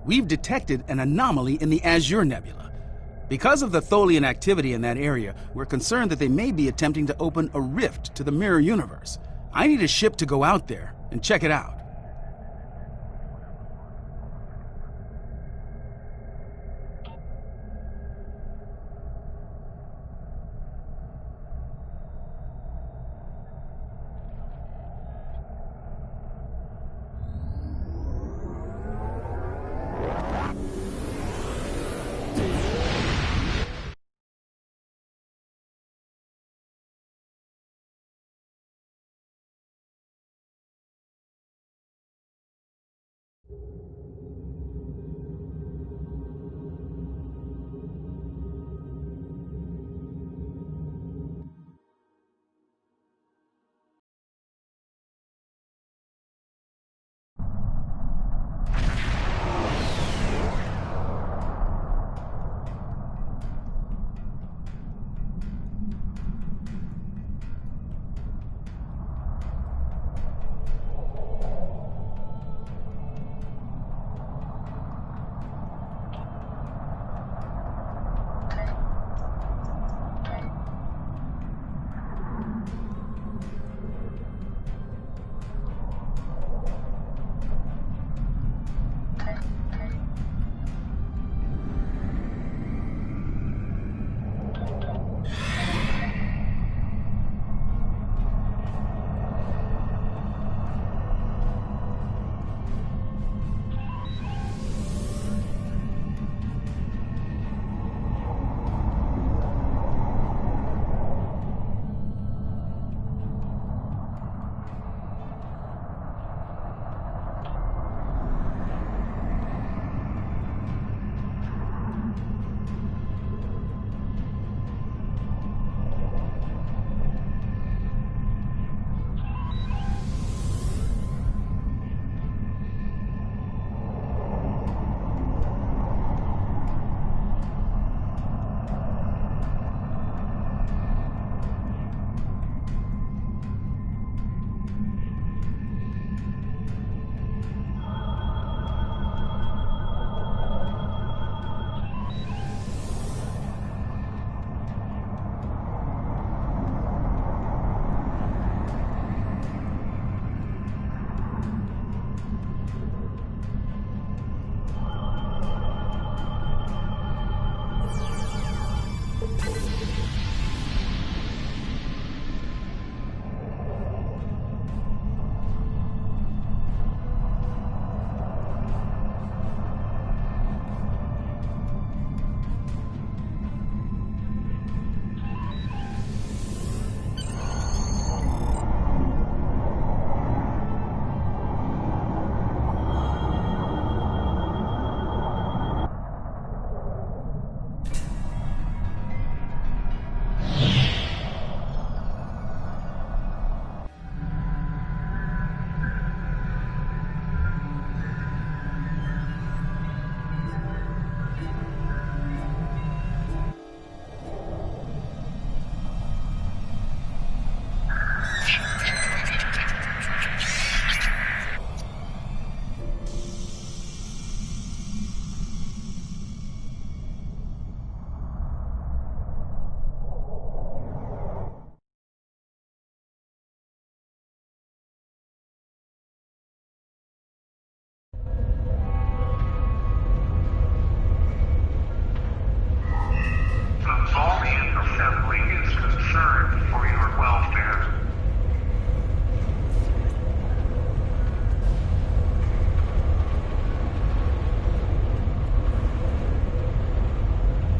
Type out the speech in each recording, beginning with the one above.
we've detected an anomaly in the Azure Nebula. Because of the Tholian activity in that area, we're concerned that they may be attempting to open a rift to the mirror universe. I need a ship to go out there and check it out.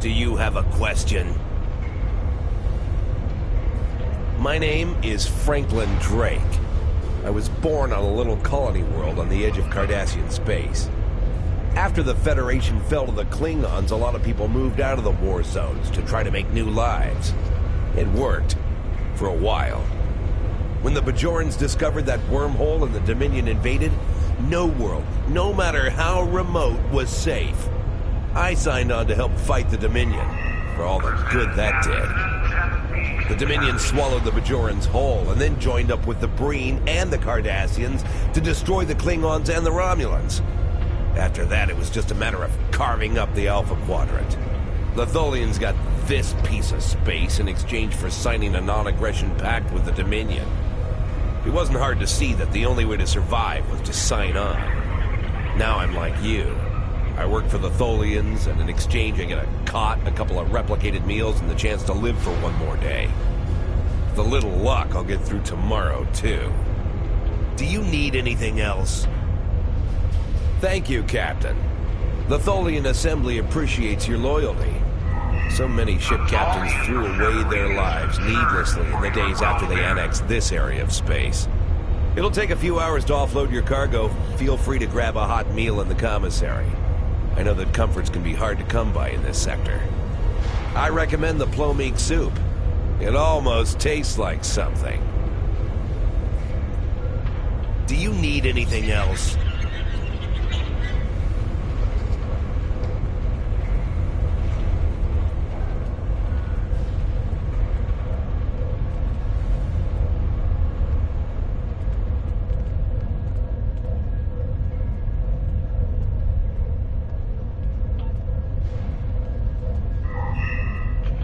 Do you have a question? My name is Franklin Drake. I was born on a little colony world on the edge of Cardassian space. After the Federation fell to the Klingons, a lot of people moved out of the war zones to try to make new lives. It worked. For a while. When the Bajorans discovered that wormhole and the Dominion invaded, no world, no matter how remote, was safe. I signed on to help fight the Dominion, for all the good that did. The Dominion swallowed the Bajorans whole, and then joined up with the Breen and the Cardassians to destroy the Klingons and the Romulans. After that, it was just a matter of carving up the Alpha Quadrant. The Tholians got this piece of space in exchange for signing a non-aggression pact with the Dominion. It wasn't hard to see that the only way to survive was to sign on. Now I'm like you. I work for the Tholians, and in exchange I get a cot, a couple of replicated meals, and the chance to live for one more day. With a little luck, I'll get through tomorrow, too. Do you need anything else? Thank you, Captain. The Tholian Assembly appreciates your loyalty. So many ship captains threw away their lives needlessly in the days after they annexed this area of space. It'll take a few hours to offload your cargo. Feel free to grab a hot meal in the commissary. I know that comforts can be hard to come by in this sector. I recommend the plomeek soup. It almost tastes like something. Do you need anything else?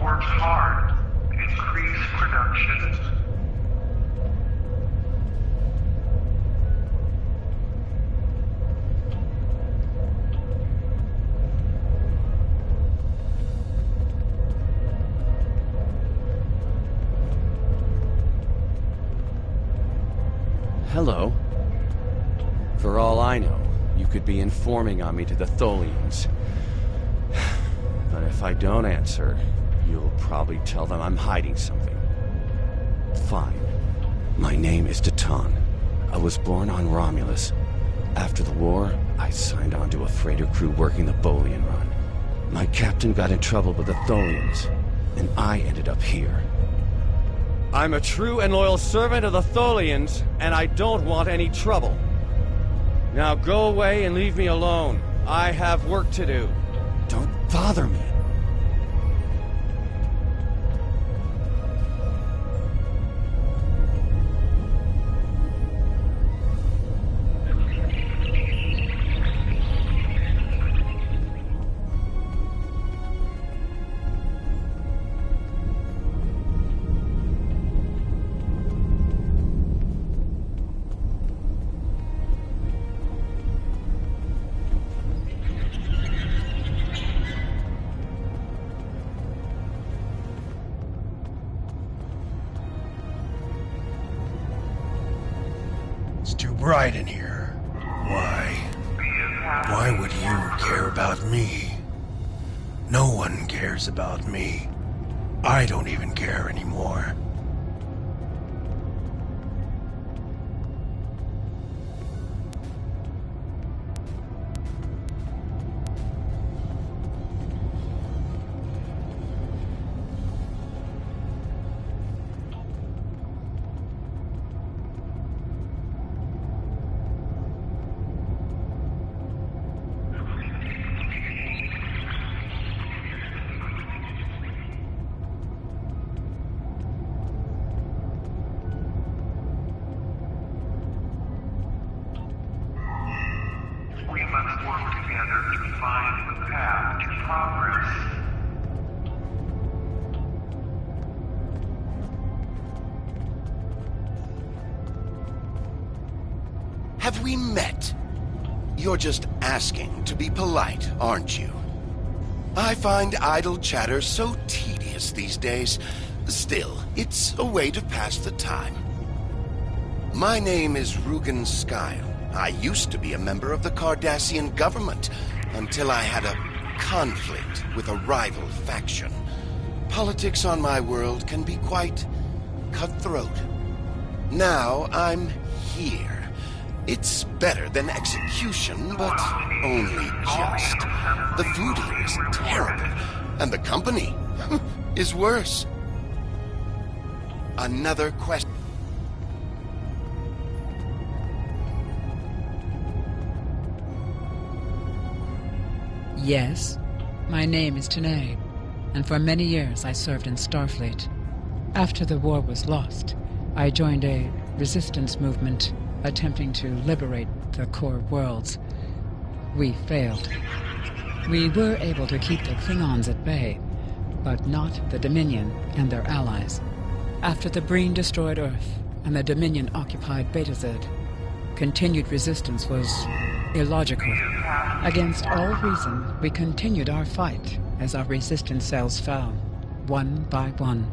Work hard. Increase production. Hello. For all I know, you could be informing on me to the Tholians. But if I don't answer, you'll probably tell them I'm hiding something. Fine. My name is Teton. I was born on Romulus. After the war, I signed on to a freighter crew working the Bolian run. My captain got in trouble with the Tholians, and I ended up here. I'm a true and loyal servant of the Tholians, and I don't want any trouble. Now go away and leave me alone. I have work to do. Don't bother me. It's too bright in here. Why? Why would you care about me? No one cares about me. I don't even care anymore. We must work together to find the path to progress. Have we met? You're just asking to be polite, aren't you? I find idle chatter so tedious these days. Still, it's a way to pass the time. My name is Rugen Skyle. I used to be a member of the Cardassian government until I had a conflict with a rival faction. Politics on my world can be quite cutthroat. Now I'm here. It's better than execution, but only just. The food here is terrible, and the company is worse. Another question. Yes, my name is Tanae, and for many years I served in Starfleet. After the war was lost, I joined a resistance movement attempting to liberate the core worlds. We failed. We were able to keep the Klingons at bay, but not the Dominion and their allies. After the Breen destroyed Earth and the Dominion occupied Beta Z, continued resistance was illogical. Against all reason, we continued our fight as our resistance cells fell, one by one.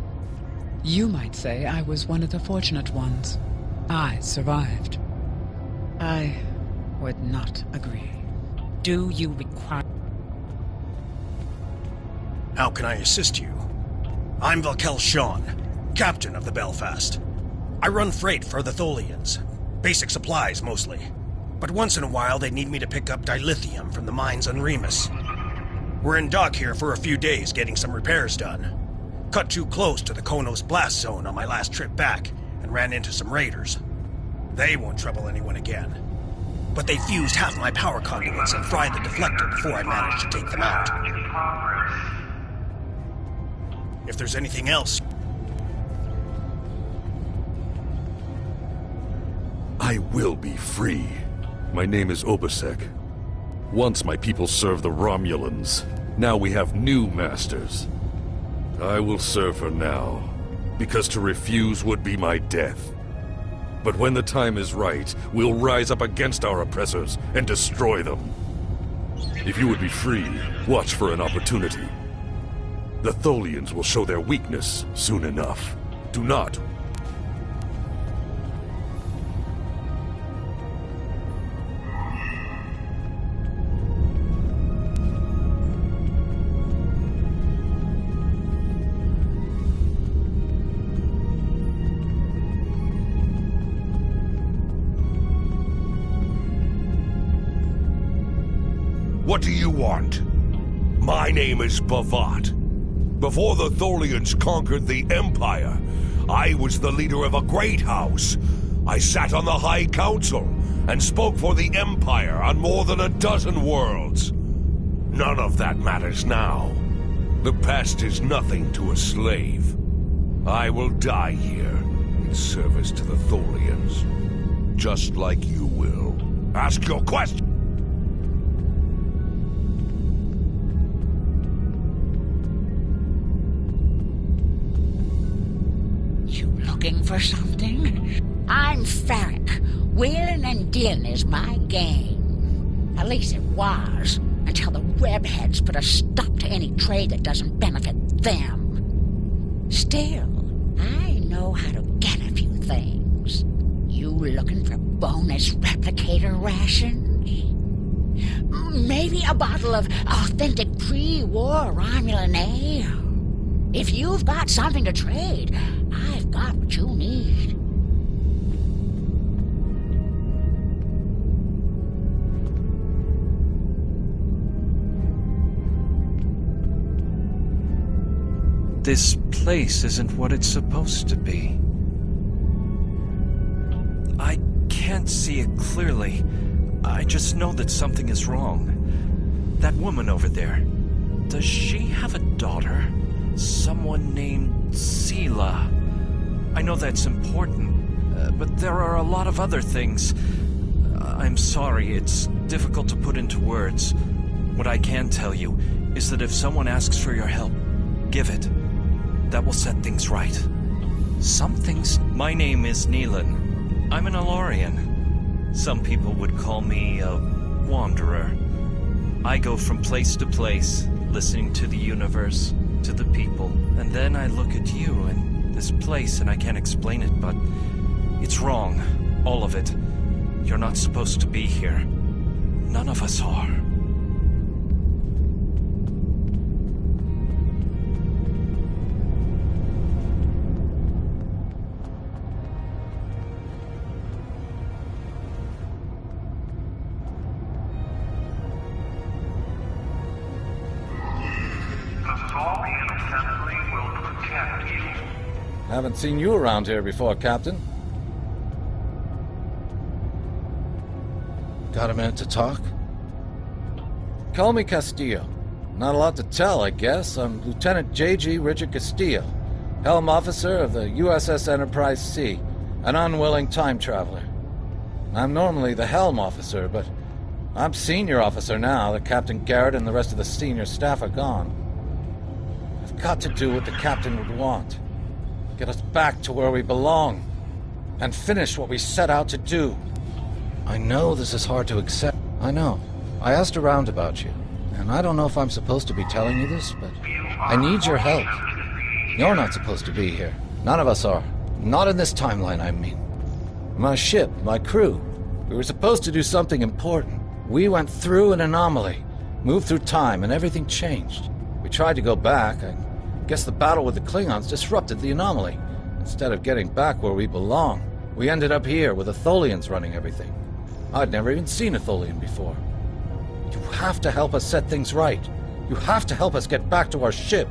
You might say I was one of the fortunate ones. I survived. I would not agree. Do you require... How can I assist you? I'm Valkel Shawn, captain of the Belfast. I run freight for the Tholians. Basic supplies, mostly. But once in a while, they need me to pick up dilithium from the mines on Remus. We're in dock here for a few days getting some repairs done. Cut too close to the Konos blast zone on my last trip back, and ran into some raiders. They won't trouble anyone again. But they fused half my power conduits and fried the deflector before I managed to take them out. If there's anything else... I will be free. My name is Obasek. Once my people served the Romulans. Now we have new masters. I will serve her now, because to refuse would be my death. But when the time is right, we'll rise up against our oppressors and destroy them. If you would be free, watch for an opportunity. The Tholians will show their weakness soon enough. Do not. What do you want? My name is Bavat. Before the Tholians conquered the Empire, I was the leader of a great house. I sat on the High Council and spoke for the Empire on more than a dozen worlds. None of that matters now. The past is nothing to a slave. I will die here in service to the Tholians, just like you will. Ask your question! Looking for something? I'm Farrick. Wheeling and dealing is my game. At least it was, until the webheads put a stop to any trade that doesn't benefit them. Still, I know how to get a few things. You looking for bonus replicator rations? Maybe a bottle of authentic pre-war Romulan ale? If you've got something to trade, I've got what you need. This place isn't what it's supposed to be. I can't see it clearly. I just know that something is wrong. That woman over there, does she have a daughter? Someone named Sela. I know that's important, but there are a lot of other things. I'm sorry, it's difficult to put into words. What I can tell you is that if someone asks for your help, give it. That will set things right. Some things... My name is Neelan. I'm an Alorian. Some people would call me a wanderer. I go from place to place, listening to the universe, to the people, and then I look at you and this place and I can't explain it, but it's wrong, all of it. You're not supposed to be here. None of us are. Haven't seen you around here before, Captain. Got a minute to talk? Call me Castillo. Not a lot to tell, I guess. I'm Lieutenant J.G. Richard Castillo, Helm Officer of the USS Enterprise C, an unwilling time traveler. I'm normally the Helm Officer, but I'm senior officer now that Captain Garrett and the rest of the senior staff are gone. I've got to do what the captain would want. Get us back to where we belong. And finish what we set out to do. I know this is hard to accept. I know. I asked around about you. And I don't know if I'm supposed to be telling you this, but I need your help. You're not supposed to be here. None of us are. Not in this timeline, I mean. My ship, my crew. We were supposed to do something important. We went through an anomaly, moved through time, and everything changed. We tried to go back. I guess the battle with the Klingons disrupted the anomaly. Instead of getting back where we belong, we ended up here with the Tholians running everything. I'd never even seen a Tholian before. You have to help us set things right. You have to help us get back to our ship.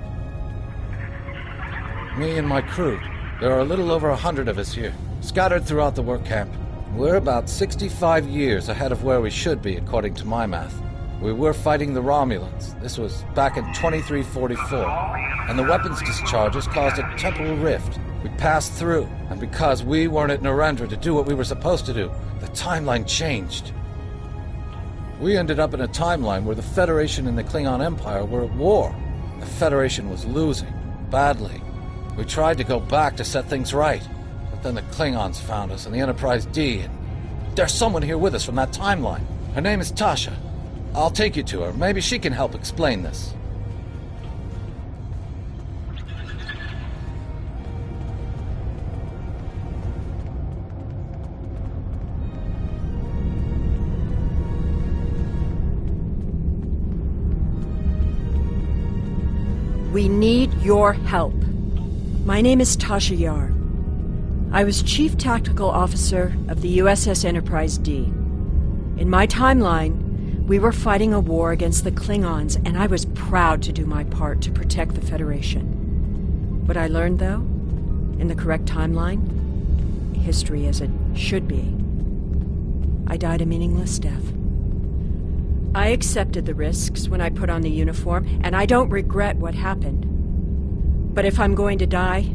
Me and my crew. There are a little over 100 of us here, scattered throughout the work camp. We're about 65 years ahead of where we should be, according to my math. We were fighting the Romulans. This was back in 2344. And the weapons discharges caused a temporal rift. We passed through, and because we weren't at Narendra to do what we were supposed to do, the timeline changed. We ended up in a timeline where the Federation and the Klingon Empire were at war. The Federation was losing, badly. We tried to go back to set things right, but then the Klingons found us and the Enterprise D, and there's someone here with us from that timeline. Her name is Tasha. I'll take you to her. Maybe she can help explain this. We need your help. My name is Tasha Yar. I was Chief Tactical Officer of the USS Enterprise D. In my timeline, we were fighting a war against the Klingons, and I was proud to do my part to protect the Federation. What I learned, though, in the correct timeline, history as it should be, I died a meaningless death. I accepted the risks when I put on the uniform, and I don't regret what happened. But if I'm going to die,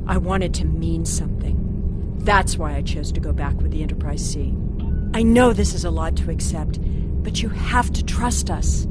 I want it to mean something. That's why I chose to go back with the Enterprise C. I know this is a lot to accept, but you have to trust us.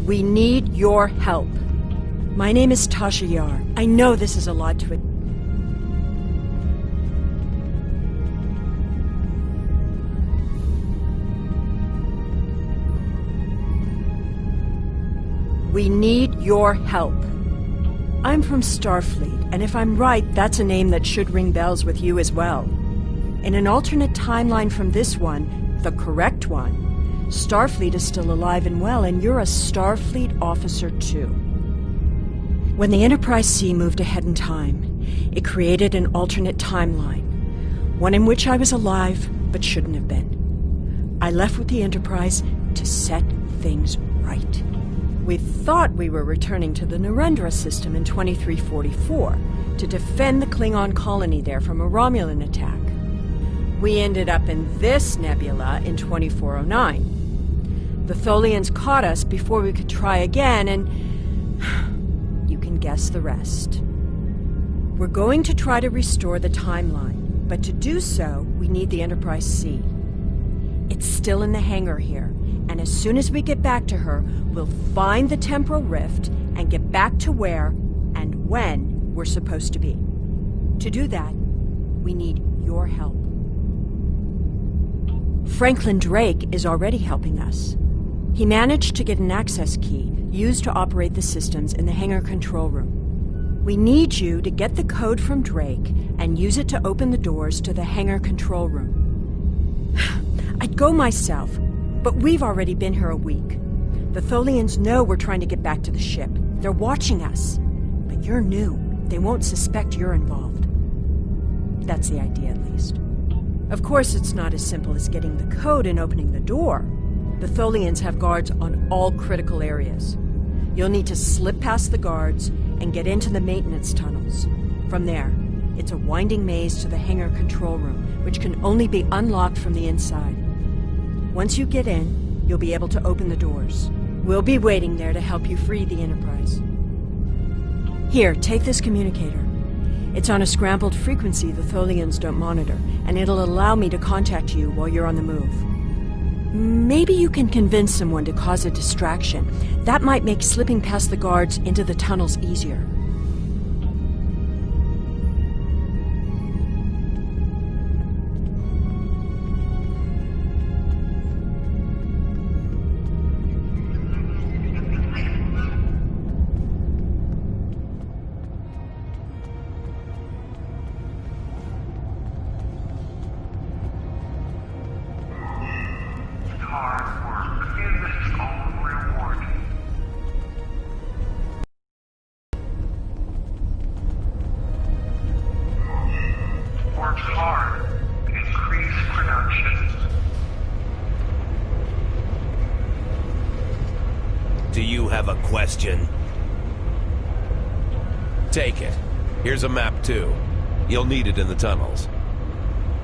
We need your help. My name is Tasha Yar. I know this is a lot to... We need your help. I'm from Starfleet, and if I'm right, that's a name that should ring bells with you as well. In an alternate timeline from this one, the correct one, Starfleet is still alive and well, and you're a Starfleet officer too. When the Enterprise C moved ahead in time, it created an alternate timeline, one in which I was alive but shouldn't have been. I left with the Enterprise to set things right. We thought we were returning to the Narendra system in 2344 to defend the Klingon colony there from a Romulan attack. We ended up in this nebula in 2409. The Tholians caught us before we could try again, and you can guess the rest. We're going to try to restore the timeline, but to do so, we need the Enterprise C. It's still in the hangar here, and as soon as we get back to her, we'll find the temporal rift and get back to where and when we're supposed to be. To do that, we need your help. Franklin Drake is already helping us. He managed to get an access key used to operate the systems in the hangar control room. We need you to get the code from Drake and use it to open the doors to the hangar control room. I'd go myself, but we've already been here a week. The Tholians know we're trying to get back to the ship. They're watching us. But you're new. They won't suspect you're involved. That's the idea, at least. Of course, it's not as simple as getting the code and opening the door. The Tholians have guards on all critical areas. You'll need to slip past the guards and get into the maintenance tunnels. From there, it's a winding maze to the hangar control room, which can only be unlocked from the inside. Once you get in, you'll be able to open the doors. We'll be waiting there to help you free the Enterprise. Here, take this communicator. It's on a scrambled frequency the Tholians don't monitor, and it'll allow me to contact you while you're on the move. Maybe you can convince someone to cause a distraction. That might make slipping past the guards into the tunnels easier. Do you have a question? Take it. Here's a map, too. You'll need it in the tunnels.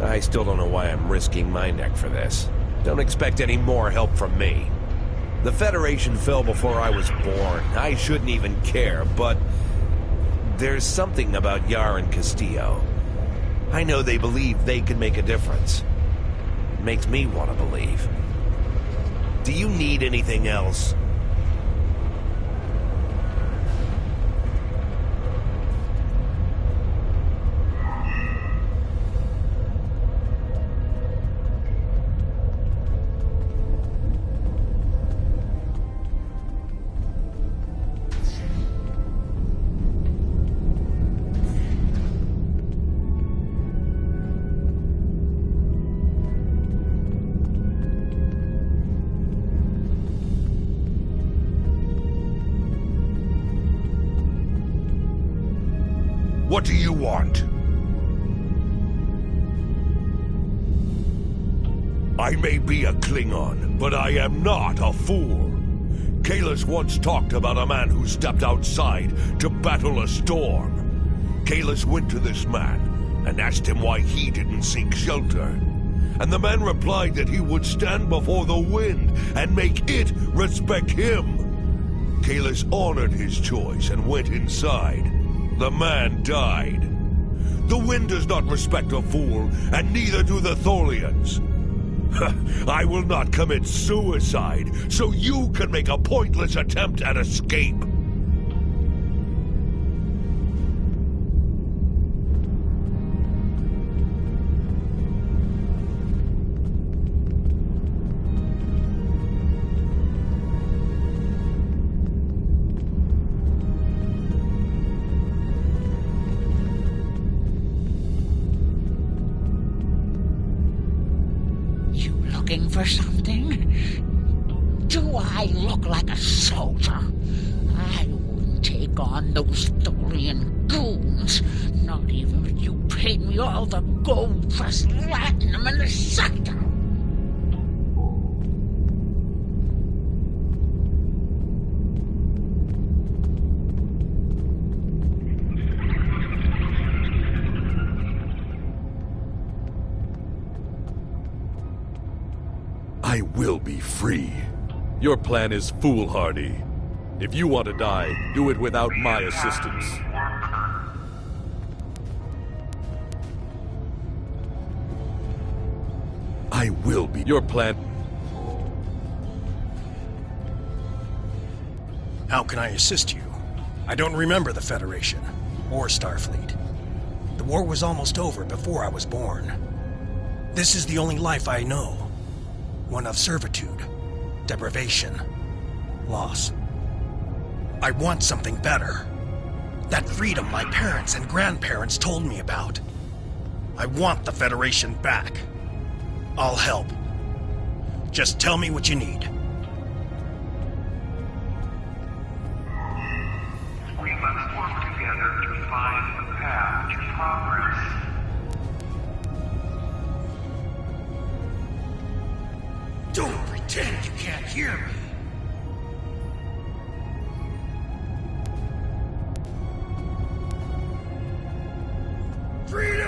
I still don't know why I'm risking my neck for this. Don't expect any more help from me. The Federation fell before I was born. I shouldn't even care, but there's something about Yar and Castillo. I know they believe they can make a difference. It makes me want to believe. Do you need anything else? What do you want? I may be a Klingon, but I am not a fool. Kahless once talked about a man who stepped outside to battle a storm. Kahless went to this man and asked him why he didn't seek shelter. And the man replied that he would stand before the wind and make it respect him. Kahless honored his choice and went inside. The man died. The wind does not respect a fool, and neither do the Tholians. I will not commit suicide, so you can make a pointless attempt at escape. Looking for something? Do I look like a soldier? I wouldn't take on those Tholian goons, not even if you paid me all the gold plus platinum in the sector. I will be free. Your plan is foolhardy. If you want to die, do it without my assistance. I will be. Your plan. How can I assist you? I don't remember the Federation, or Starfleet. The war was almost over before I was born. This is the only life I know. One of servitude, deprivation, loss. I want something better. That freedom my parents and grandparents told me about. I want the Federation back. I'll help. Just tell me what you need. We must work together to find the path to progress. pretend you can't hear me. Freedom!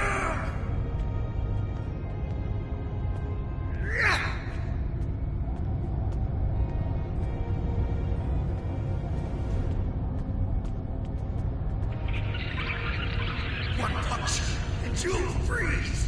One punch, and you'll freeze!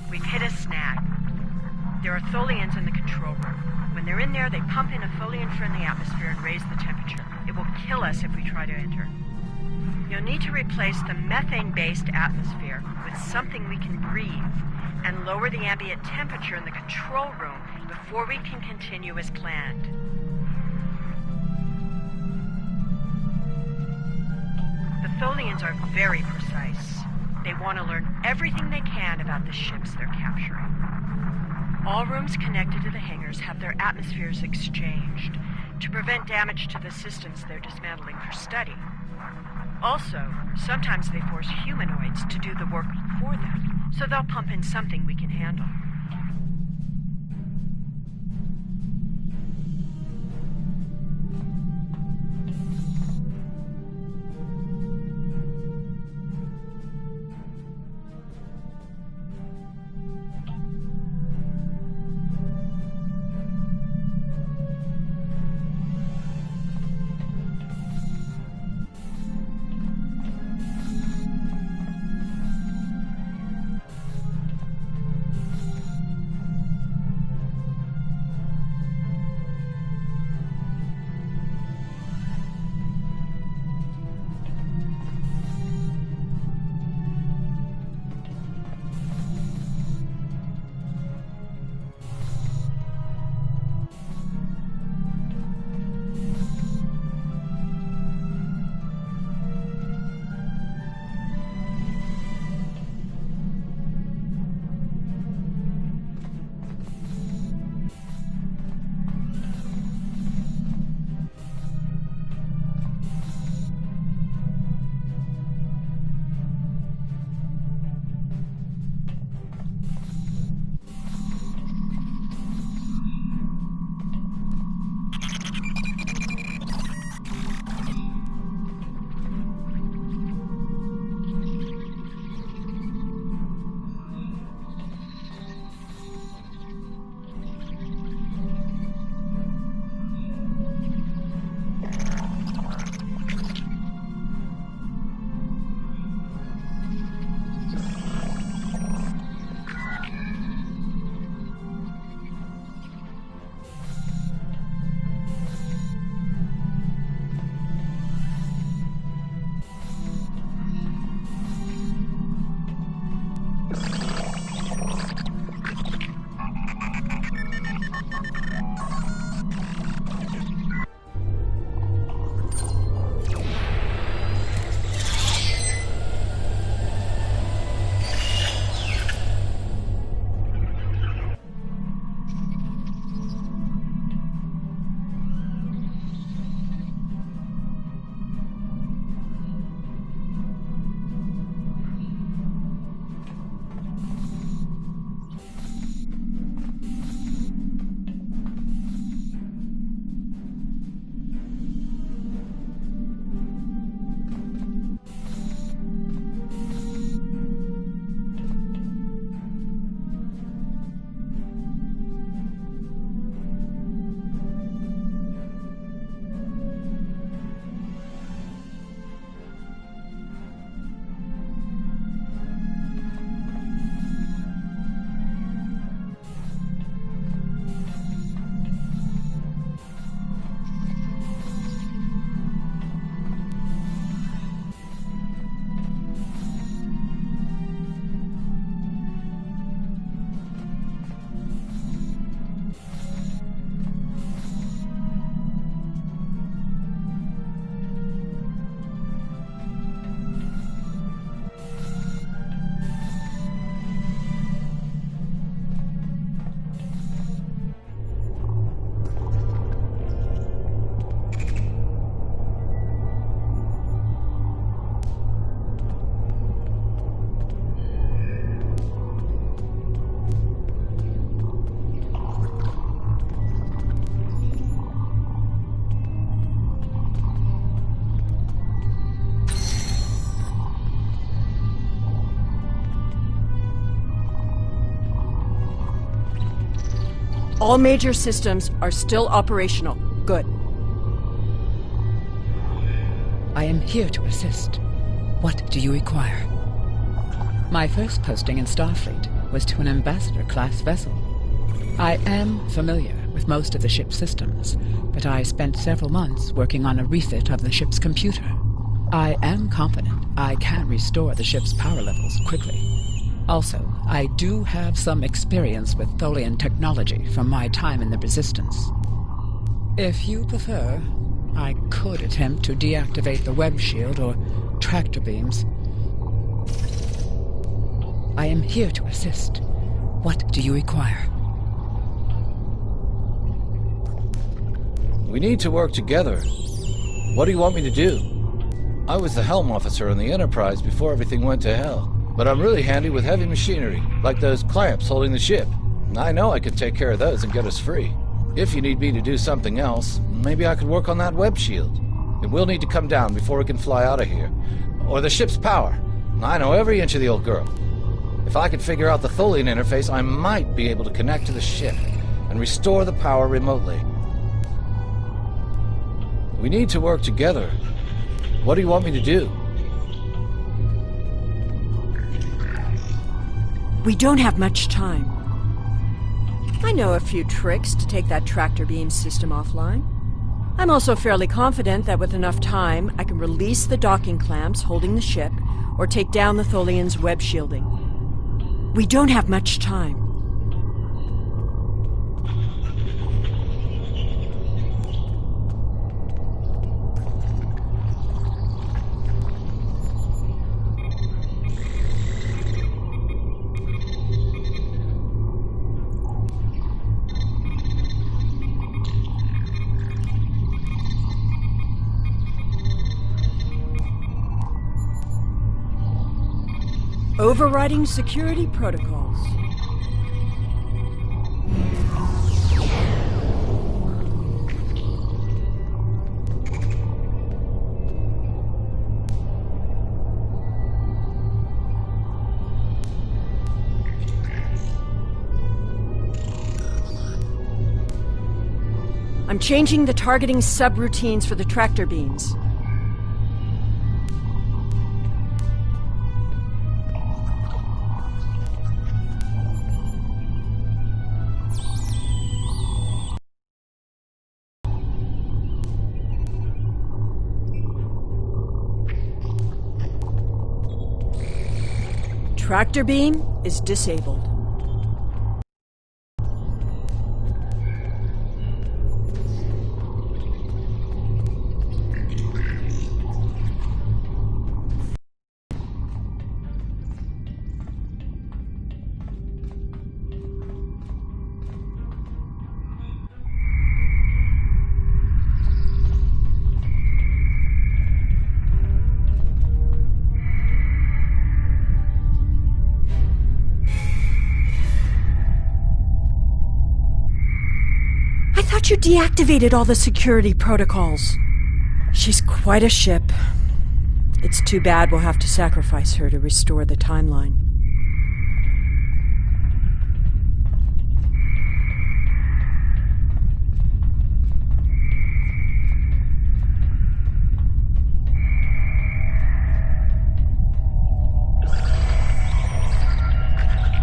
We've hit a snag. There are Tholians in the control room. When they're in there, they pump in a Tholian-friendly atmosphere and raise the temperature. It will kill us if we try to enter. You'll need to replace the methane-based atmosphere with something we can breathe and lower the ambient temperature in the control room before we can continue as planned. The Tholians are very precise. They want to learn everything they can about the ships they're capturing. All rooms connected to the hangars have their atmospheres exchanged to prevent damage to the systems they're dismantling for study. Also, sometimes they force humanoids to do the work for them, so they'll pump in something we can handle. All major systems are still operational. Good. I am here to assist. What do you require? My first posting in Starfleet was to an ambassador-class vessel. I am familiar with most of the ship's systems, but I spent several months working on a refit of the ship's computer. I am confident I can restore the ship's power levels quickly. Also, I do have some experience with Tholian technology from my time in the Resistance. If you prefer, I could attempt to deactivate the web shield or tractor beams. I am here to assist. What do you require? We need to work together. What do you want me to do? I was the helm officer on the Enterprise before everything went to hell. But I'm really handy with heavy machinery, like those clamps holding the ship. I know I could take care of those and get us free. If you need me to do something else, maybe I could work on that web shield. It will need to come down before we can fly out of here. Or the ship's power. I know every inch of the old girl. If I could figure out the Tholian interface, I might be able to connect to the ship and restore the power remotely. We need to work together. What do you want me to do? We don't have much time. I know a few tricks to take that tractor beam system offline. I'm also fairly confident that with enough time, I can release the docking clamps holding the ship or take down the Tholian's web shielding. We don't have much time. Overriding security protocols. I'm changing the targeting subroutines for the tractor beams. Tractor beam is disabled. You deactivated all the security protocols. She's quite a ship. It's too bad we'll have to sacrifice her to restore the timeline.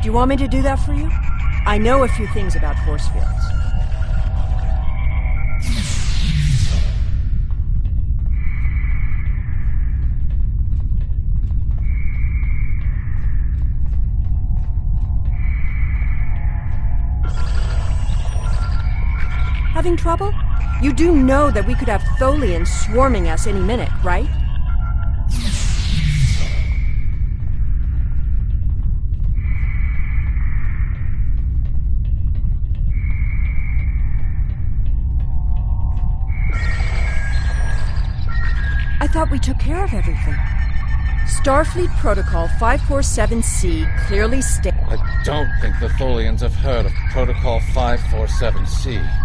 Do you want me to do that for you? I know a few things about force fields. Having trouble? You do know that we could have Tholians swarming us any minute, right? I thought we took care of everything. Starfleet Protocol 547C clearly states... I don't think the Tholians have heard of Protocol 547C.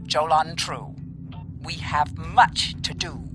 Jolan True. We have much to do.